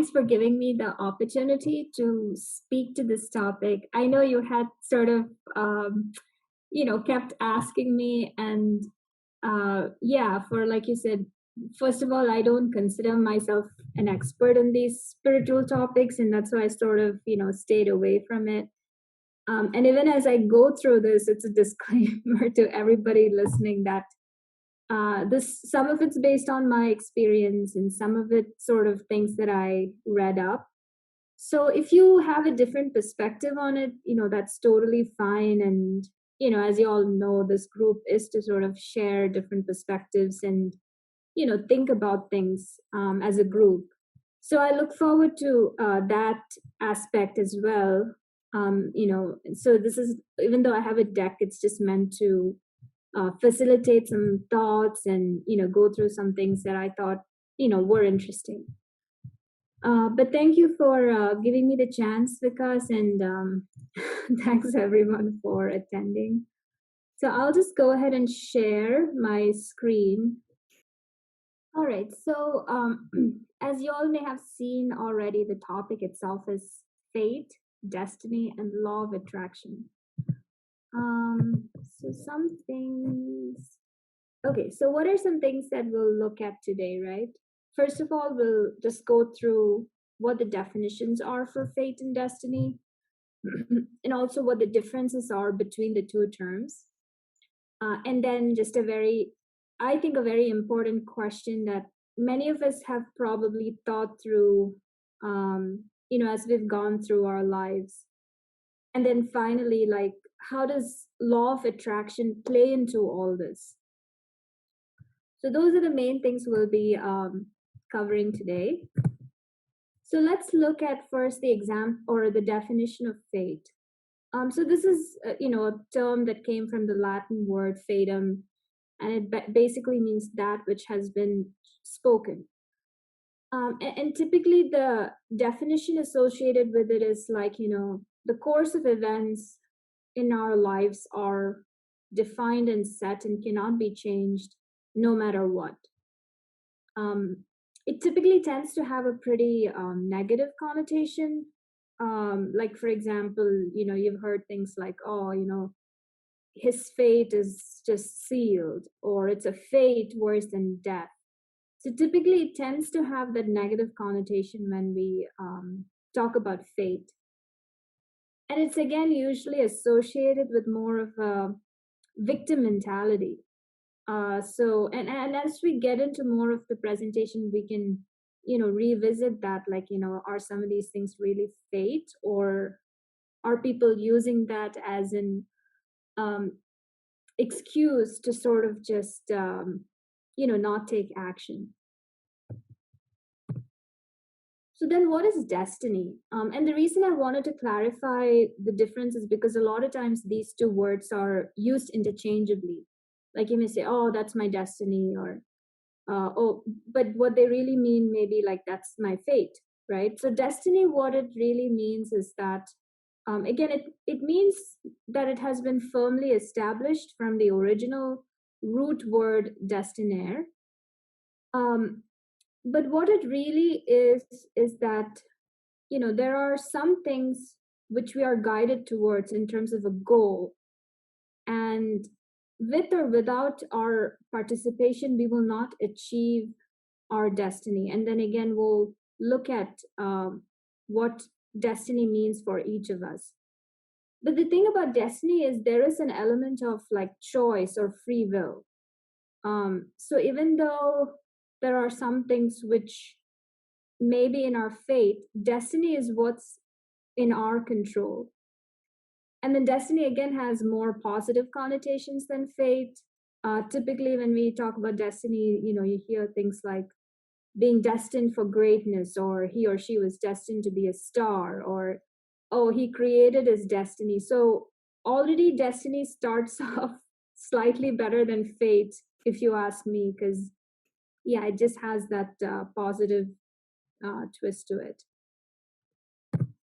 thanks for giving me the opportunity to speak to this topic. I know you had sort of, kept asking me, and yeah, for like you said, first of all, I don't consider myself an expert in these spiritual topics, and that's why I sort of, stayed away from it. And even as I go through this, it's a disclaimer to everybody listening that this some of it's based on my experience, and some of it sort of things that I read up. So if you have a different perspective on it, that's totally fine. And as you all know, this group is to sort of share different perspectives and think about things as a group. So I look forward to that aspect as well. So this is, even though I have a deck, it's just meant to facilitate some thoughts and go through some things that I thought were interesting. But thank you for giving me the chance, Vikas, and thanks everyone for attending. So I'll just go ahead and share my screen. All right, so as you all may have seen already, the topic itself is fate, destiny, and law of attraction. So some things. Okay, so what are some things that we'll look at today, right? First of all, we'll just go through what the definitions are for fate and destiny, and also what the differences are between the two terms. And then just I think a very important question that many of us have probably thought through, as we've gone through our lives. And then finally, like, how does law of attraction play into all this? So those are the main things we'll be covering today. So let's look at first the exam or the definition of fate. So this is, a term that came from the Latin word fatum, and it basically means that which has been spoken. And typically the definition associated with it is like, the course of events in our lives are defined and set and cannot be changed no matter what. It typically tends to have a pretty negative connotation. Like, for example, you've heard things like, his fate is just sealed, or it's a fate worse than death. So typically it tends to have that negative connotation when we talk about fate. And it's again usually associated with more of a victim mentality. So and as we get into more of the presentation, we can revisit that, like, are some of these things really fate, or are people using that as an excuse to sort of just not take action? So then what is destiny? And the reason I wanted to clarify the difference is because a lot of times these two words are used interchangeably. Like, you may say, oh, that's my destiny, or but what they really mean maybe like, that's my fate, right? So destiny, what it really means is that, again, it means that it has been firmly established from the original root word destinaire. But what it really is that, there are some things which we are guided towards in terms of a goal, and with or without our participation, we will not achieve our destiny. And then again, we'll look at what destiny means for each of us. But the thing about destiny is there is an element of like choice or free will. So even though there are some things which may be in our fate, destiny is what's in our control. And then destiny again has more positive connotations than fate. Typically, when we talk about destiny, you hear things like being destined for greatness, or he or she was destined to be a star, or, oh, he created his destiny. So already destiny starts off slightly better than fate, if you ask me, because, yeah, it just has that positive twist to it.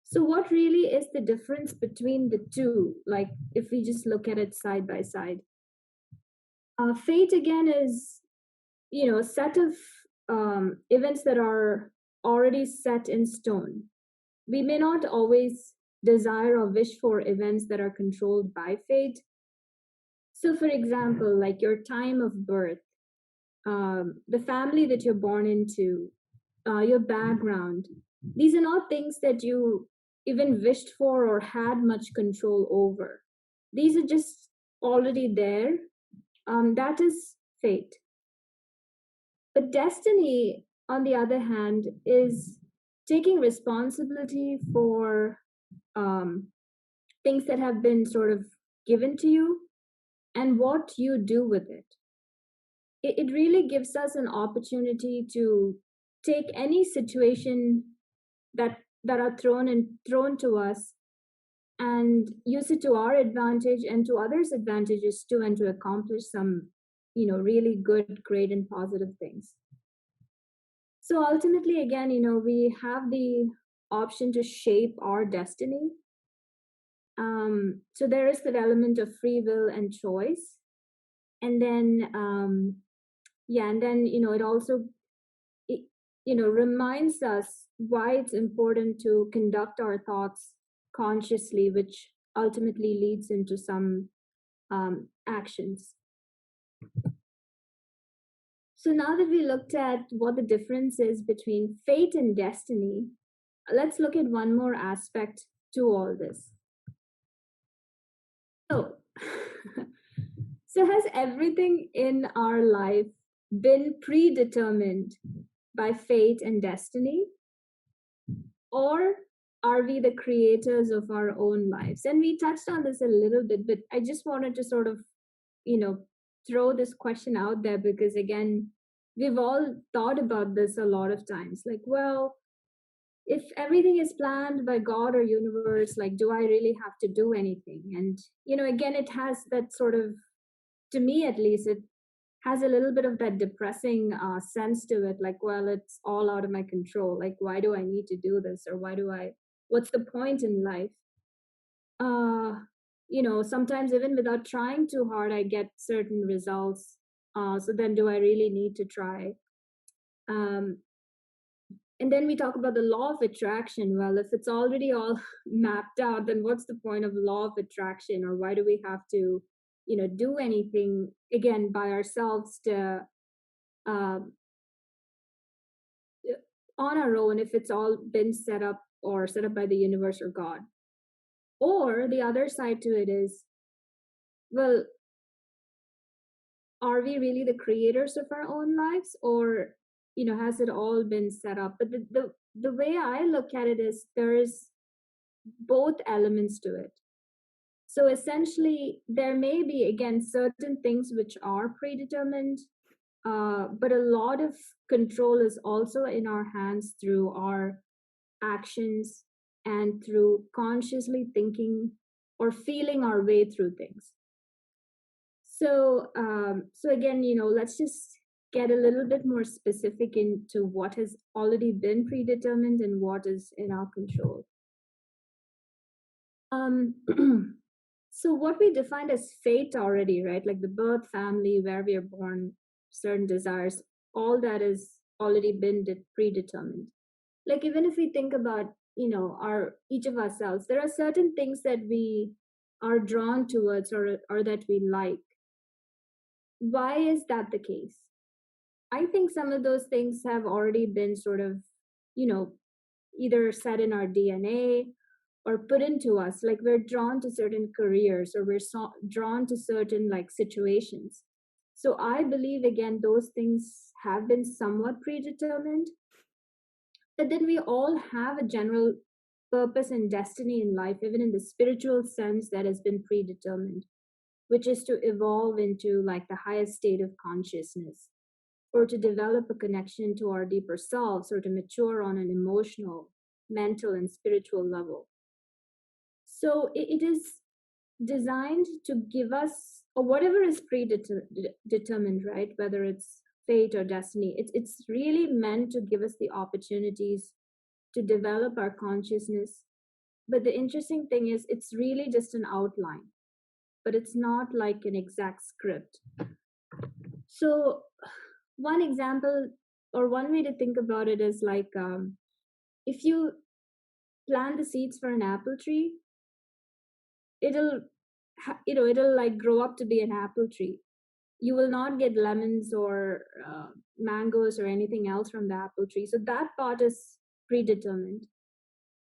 So what really is the difference between the two? Like, if we just look at it side by side, fate again is, a set of events that are already set in stone. We may not always desire or wish for events that are controlled by fate. So, for example, like your time of birth, the family that you're born into, your background, these are not things that you even wished for or had much control over. These are just already there. That is fate. But destiny, on the other hand, is taking responsibility for um, things that have been sort of given to you and what you do with it. It really gives us an opportunity to take any situation that are thrown to us and use it to our advantage and to others' advantages too, and to accomplish some, really good, great, and positive things. So ultimately, again, we have the option to shape our destiny. So there is that element of free will and choice, and then yeah, and then it also it, reminds us why it's important to conduct our thoughts consciously, which ultimately leads into some actions. So now that we looked at what the difference is between fate and destiny, let's look at one more aspect to all this. So, so has everything in our life been predetermined by fate and destiny? Or are we the creators of our own lives? And we touched on this a little bit, but I just wanted to sort of, you know, throw this question out there because, again, we've all thought about this a lot of times. Like, well, if everything is planned by God or universe, like, do I really have to do anything? And, again, it has that sort of, to me at least, it has a little bit of that depressing sense to it. Like, well, it's all out of my control. Like, why do I need to do this? Or what's the point in life? Sometimes even without trying too hard, I get certain results. So then do I really need to try? Um, and then we talk about the law of attraction. Well, if it's already all mapped out, then what's the point of law of attraction? Or why do we have to, do anything again by ourselves to um, on our own if it's all been set up by the universe or God? Or the other side to it is, well, are we really the creators of our own lives, or has it all been set up? But the way I look at it is there's both elements to it. So essentially there may be, again, certain things which are predetermined, but a lot of control is also in our hands through our actions and through consciously thinking or feeling our way through things. So again, let's just get a little bit more specific into what has already been predetermined and what is in our control. Um, so what we defined as fate already, right? Like the birth, family, where we are born, certain desires, all that is already been predetermined. Like even if we think about, our each of ourselves, there are certain things that we are drawn towards or that we like. Why is that the case? I think some of those things have already been sort of, you know, either set in our DNA or put into us. Like we're drawn to certain careers or drawn to certain like situations. So I believe, again, those things have been somewhat predetermined. But then we all have a general purpose and destiny in life, even in the spiritual sense, that has been predetermined, which is to evolve into like the highest state of consciousness, or to develop a connection to our deeper selves, or to mature on an emotional, mental, and spiritual level. So it is designed to give us, or whatever is predetermined, right? Whether it's fate or destiny, it's really meant to give us the opportunities to develop our consciousness. But the interesting thing is, it's really just an outline, but it's not like an exact script. So, one example or one way to think about it is like, if you plant the seeds for an apple tree, it'll it'll like grow up to be an apple tree. You will not get lemons or mangoes or anything else from the apple tree. So that part is predetermined.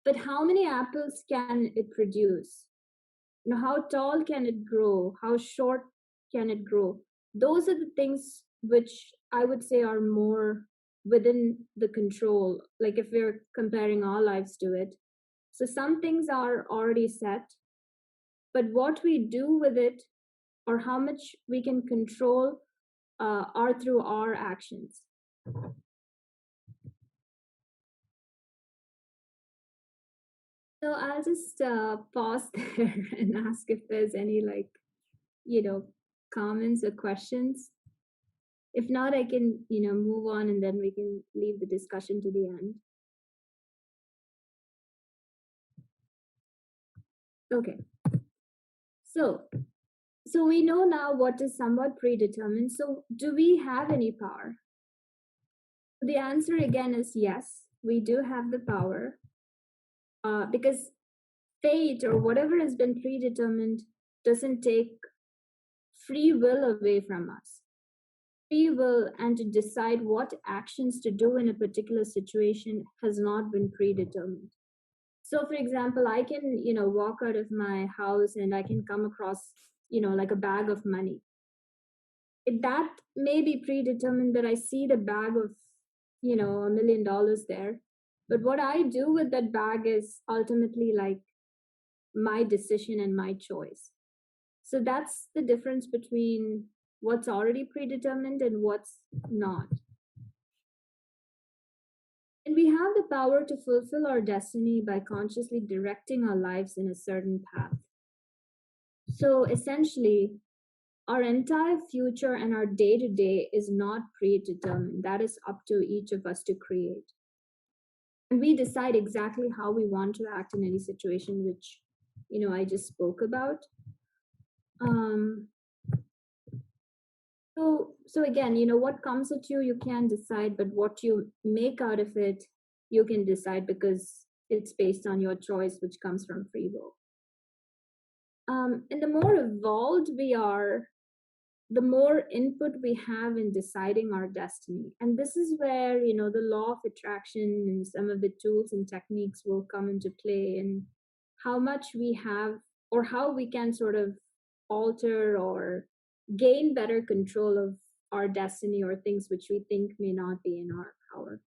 But how many apples can it produce? How tall can it grow? How short can it grow? Those are the things which I would say are more within the control, like if we're comparing our lives to it. So some things are already set, but what we do with it or how much we can control are through our actions. So I'll just pause there and ask if there's any like, you know, comments or questions. If not, I can, move on and then we can leave the discussion to the end. Okay. So, so we know now what is somewhat predetermined. So do we have any power? The answer again is yes, we do have the power. Because fate or whatever has been predetermined doesn't take free will away from us. Free will and to decide what actions to do in a particular situation has not been predetermined. So, for example, I can, walk out of my house and I can come across, like a bag of money. That may be predetermined that I see the bag of, $1 million there. But what I do with that bag is ultimately like my decision and my choice. So that's the difference between what's already predetermined and what's not. And we have the power to fulfill our destiny by consciously directing our lives in a certain path. So essentially, our entire future and our day to day is not predetermined. That is up to each of us to create. And we decide exactly how we want to act in any situation, which, I just spoke about. Um, so again, what comes at you, you can decide, but what you make out of it, you can decide because it's based on your choice, which comes from free will. And the more evolved we are, the more input we have in deciding our destiny. And this is where, the law of attraction and some of the tools and techniques will come into play, and how much we have or how we can sort of alter or gain better control of our destiny or things which we think may not be in our power.